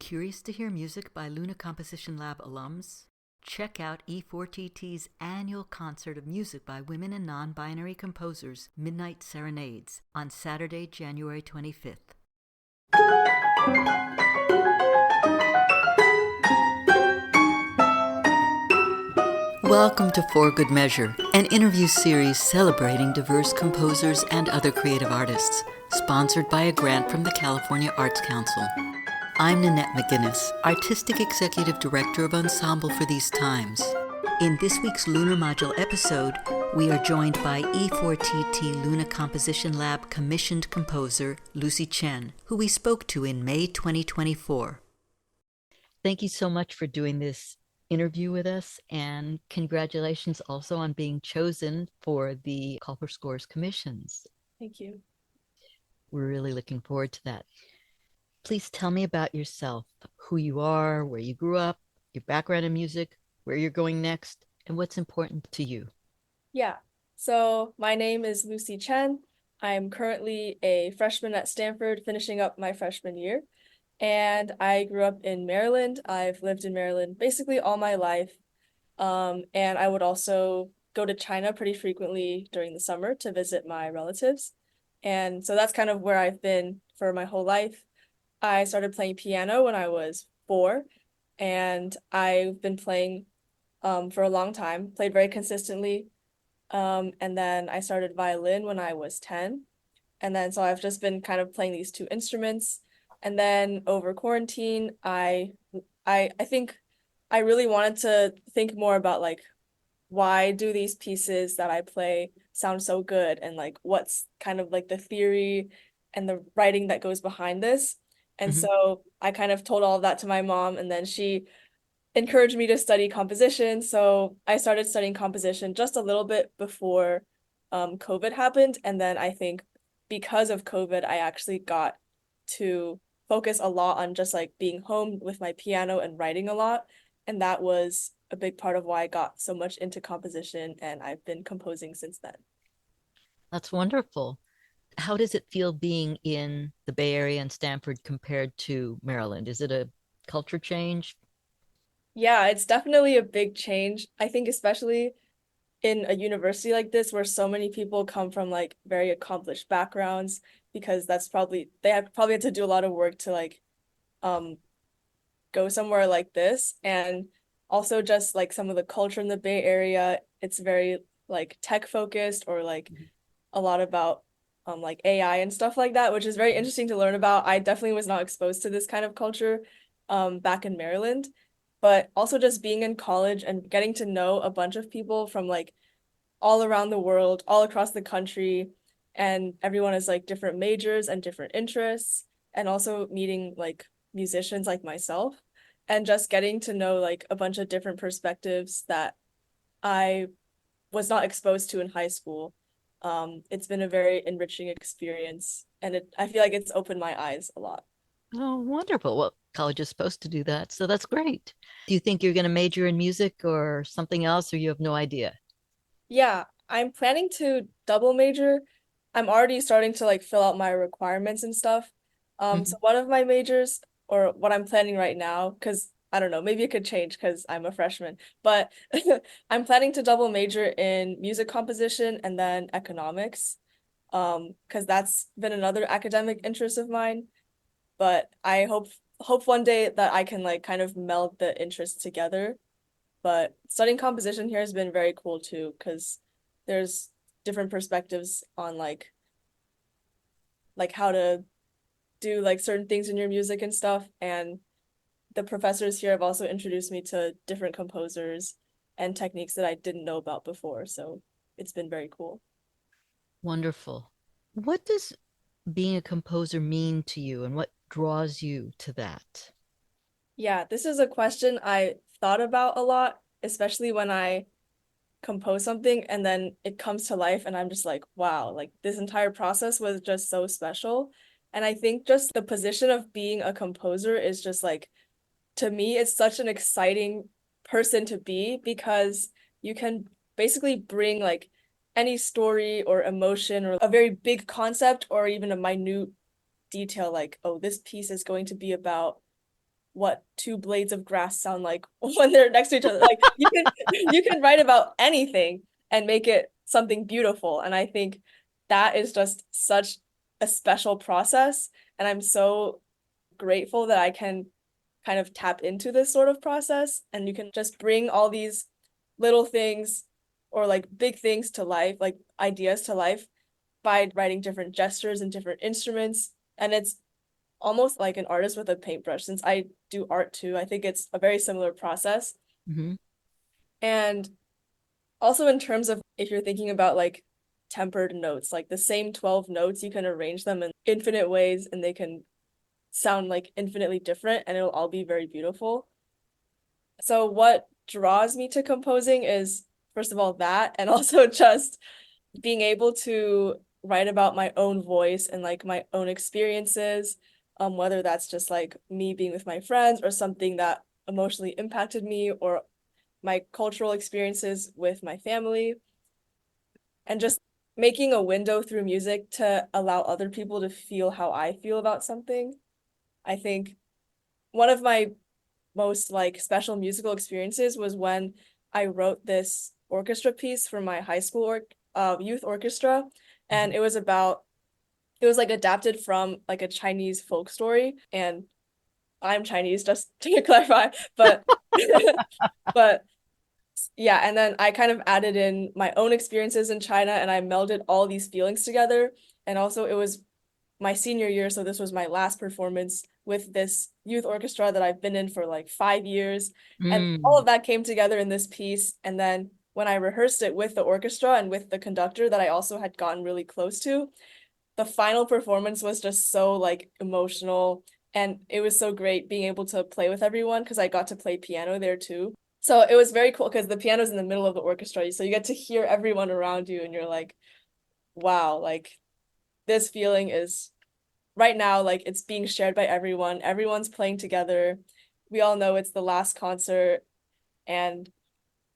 Curious to hear music by Lunar Composition Lab alums? Check out E4TT's annual concert of music by women and non-binary composers, Midnight Serenades, on Saturday, January 25th. Welcome to For Good Measure, an interview series celebrating diverse composers and other creative artists, sponsored by a grant from the California Arts Council. I'm Nanette McGuinness, Artistic Executive Director of Ensemble for these times. In this week's Lunar Module episode, we are joined by E4TT Lunar Composition Lab commissioned composer Lucy Chen, who we spoke to in May 2024. Thank you so much for doing this interview with us, and congratulations also on being chosen for the Call for Scores commissions. Thank you. We're really looking forward to that. Please tell me about yourself, who you are, where you grew up, your background in music, where you're going next, and what's important to you. Yeah, so my name is Lucy Chen. I'm currently a freshman at Stanford, finishing up my freshman year. And I grew up in Maryland. I've lived in Maryland basically all my life. And I would also go to China pretty frequently during the summer to visit my relatives. And so that's kind of where I've been for my whole life. I started playing piano when I was 4, and I've been playing for a long time, played very consistently. And then I started violin when I was 10. And then so I've just been kind of playing these two instruments. And then over quarantine, I think I really wanted to think more about like, why do these pieces that I play sound so good, and like what's kind of like the theory and the writing that goes behind this. And so I kind of told all of that to my mom, and then she encouraged me to study composition. So I started studying composition just a little bit before COVID happened. And then I think because of COVID, I actually got to focus a lot on just like being home with my piano and writing a lot. And that was a big part of why I got so much into composition, and I've been composing since then. That's wonderful. How does it feel being in the Bay Area and Stanford compared to Maryland? Is it a culture change? Yeah, it's definitely a big change. I think especially in a university like this where so many people come from like very accomplished backgrounds, because that's probably probably had to do a lot of work to like go somewhere like this. And also just like some of the culture in the Bay Area, it's very like tech focused, or like a lot about like AI and stuff like that, which is very interesting to learn about. I definitely was not exposed to this kind of culture back in Maryland, but also just being in college and getting to know a bunch of people from like all around the world, all across the country, and everyone has like different majors and different interests, and also meeting like musicians like myself, and just getting to know like a bunch of different perspectives that I was not exposed to in high school. It's been a very enriching experience, and I feel like it's opened my eyes a lot. Oh, wonderful. Well, college is supposed to do that, so that's great. Do you think you're going to major in music or something else, or you have no idea? Yeah, I'm planning to double major. I'm already starting to like fill out my requirements and stuff. So one of my majors, or what I'm planning right now, because I don't know, maybe it could change because I'm a freshman, but I'm planning to double major in music composition and then economics, because that's been another academic interest of mine. But I hope one day that I can like kind of meld the interests together. But studying composition here has been very cool too, because there's different perspectives on like how to do like certain things in your music and stuff. And the professors here have also introduced me to different composers and techniques that I didn't know about before. So it's been very cool. Wonderful. What does being a composer mean to you, and what draws you to that? Yeah, this is a question I thought about a lot, especially when I compose something and then it comes to life and I'm just like, wow, like this entire process was just so special. And I think just the position of being a composer is just like, to me, it's such an exciting person to be, because you can basically bring like any story or emotion or a very big concept or even a minute detail, like, oh, this piece is going to be about what two blades of grass sound like when they're next to each other. Like you can write about anything and make it something beautiful. And I think that is just such a special process. And I'm so grateful that I can kind of tap into this sort of process. And you can just bring all these little things or like big things to life, like ideas to life by writing different gestures and different instruments. And it's almost like an artist with a paintbrush. Since I do art too, I think it's a very similar process. Mm-hmm. And also in terms of if you're thinking about like tempered notes, like the same 12 notes, you can arrange them in infinite ways and they can sound like infinitely different and it'll all be very beautiful. So what draws me to composing is first of all that, and also just being able to write about my own voice and like my own experiences, whether that's just like me being with my friends or something that emotionally impacted me or my cultural experiences with my family, and just making a window through music to allow other people to feel how I feel about something. I think one of my most like special musical experiences was when I wrote this orchestra piece for my high school youth orchestra, and it was like adapted from like a Chinese folk story, and I'm Chinese just to clarify, but but yeah, and then I kind of added in my own experiences in China and I melded all these feelings together. And also it was my senior year, so this was my last performance with this youth orchestra that I've been in for like 5 years. And all of that came together in this piece. And then when I rehearsed it with the orchestra and with the conductor that I also had gotten really close to, the final performance was just so like emotional. And it was so great being able to play with everyone because I got to play piano there too. So it was very cool because the piano's in the middle of the orchestra. So you get to hear everyone around you and you're like, wow, like this feeling is right now, like it's being shared by everyone. Everyone's playing together. We all know it's the last concert. And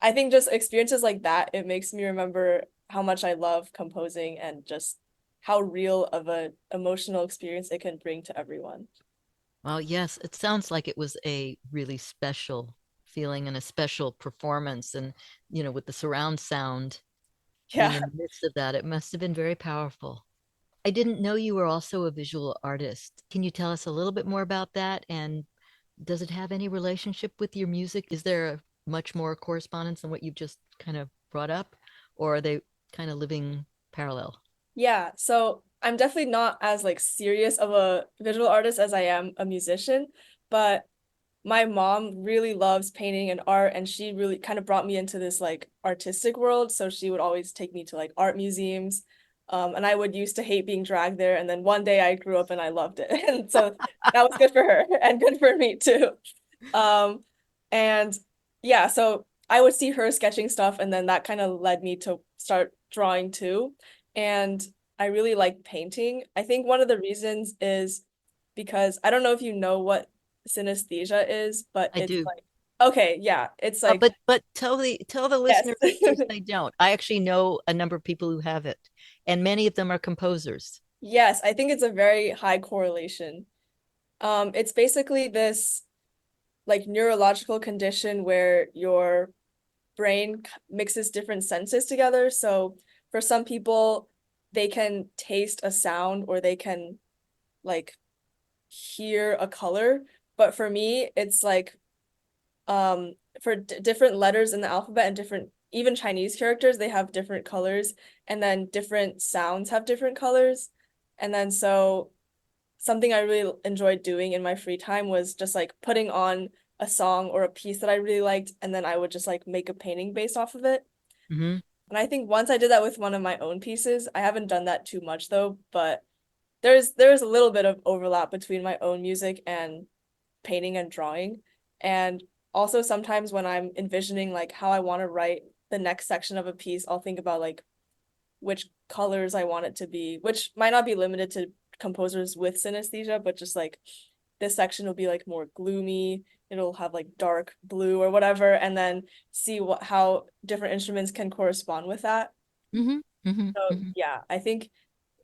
I think just experiences like that, it makes me remember how much I love composing and just how real of a emotional experience it can bring to everyone. Well, yes, it sounds like it was a really special feeling and a special performance. And, with the surround sound being Yeah. in the midst of that, it must have been very powerful. I didn't know you were also a visual artist. Can you tell us a little bit more about that? And does it have any relationship with your music? Is there a much more correspondence than what you've just kind of brought up? Or are they kind of living parallel? Yeah, so I'm definitely not as like serious of a visual artist as I am a musician, but my mom really loves painting and art, and she really kind of brought me into this like artistic world. So she would always take me to like art museums. And I would used to hate being dragged there. And then one day I grew up and I loved it. And so that was good for her and good for me too. Um, and yeah, so I would see her sketching stuff, and then that kind of led me to start drawing too. And I really like painting. I think one of the reasons is because I don't know if you know what synesthesia is, but I it's do. like, okay, yeah, it's like, But tell the yes. listeners in case they don't. I actually know a number of people who have it, and many of them are composers. Yes, I think it's a very high correlation. It's basically this like neurological condition where your brain mixes different senses together. So for some people, they can taste a sound or they can like hear a color. But for me, it's like for different letters in the alphabet and different even Chinese characters, they have different colors, and then different sounds have different colors. And then so something I really enjoyed doing in my free time was just like putting on a song or a piece that I really liked, and then I would just like make a painting based off of it. Hmm. And I think once I did that with one of my own pieces. I haven't done that too much though, but there's a little bit of overlap between my own music and painting and drawing. And also sometimes when I'm envisioning like how I want to write the next section of a piece, I'll think about like which colors I want it to be, which might not be limited to composers with synesthesia, but just like this section will be like more gloomy. It'll have like dark blue or whatever, and then see what how different instruments can correspond with that. Hmm. Hmm. So Hmm. yeah, I think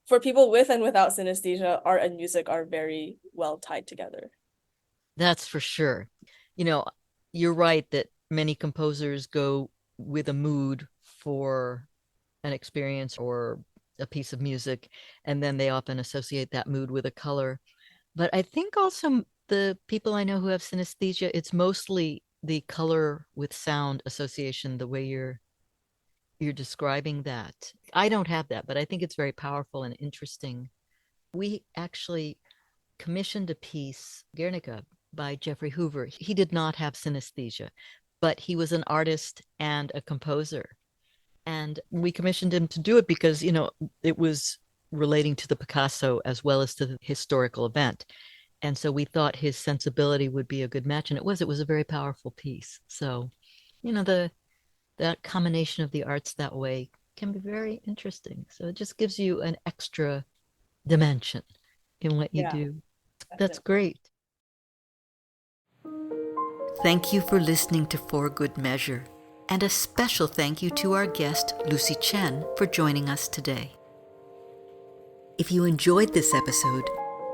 for people with and without synesthesia, art and music are very well tied together. That's for sure. You know, you're right that many composers go with a mood for an experience or a piece of music, and then they often associate that mood with a color. But I think also the people I know who have synesthesia, it's mostly the color with sound association, the way you're describing that. I don't have that, but I think it's very powerful and interesting. We actually commissioned a piece, Guernica, by Jeffrey Hoover. He did not have synesthesia, but he was an artist and a composer. And we commissioned him to do it because, it was relating to the Picasso as well as to the historical event. And so we thought his sensibility would be a good match. And it was a very powerful piece. So, the that combination of the arts that way can be very interesting. So it just gives you an extra dimension in what you Yeah, do. That's definitely. great. Thank you for listening to For Good Measure. And a special thank you to our guest, Lucy Chen, for joining us today. If you enjoyed this episode,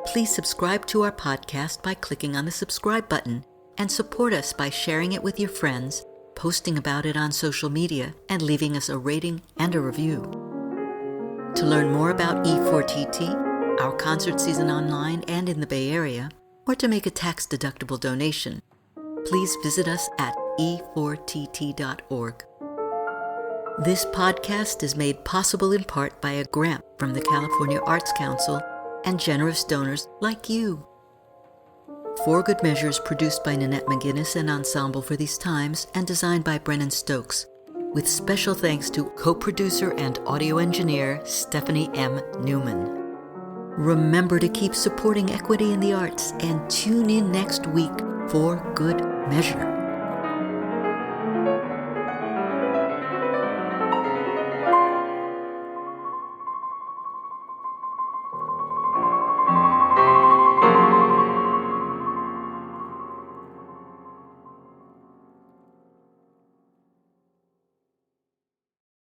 please subscribe to our podcast by clicking on the subscribe button and support us by sharing it with your friends, posting about it on social media, and leaving us a rating and a review. To learn more about E4TT, our concert season online and in the Bay Area, or to make a tax-deductible donation, please visit us at e4tt.org. This podcast is made possible in part by a grant from the California Arts Council and generous donors like you. For Good Measure is produced by Nanette McGuinness and Ensemble for These Times and designed by Brennan Stokes, with special thanks to co-producer and audio engineer Stephanie M. Neumann. Remember to keep supporting equity in the arts and tune in next week for Good Measure.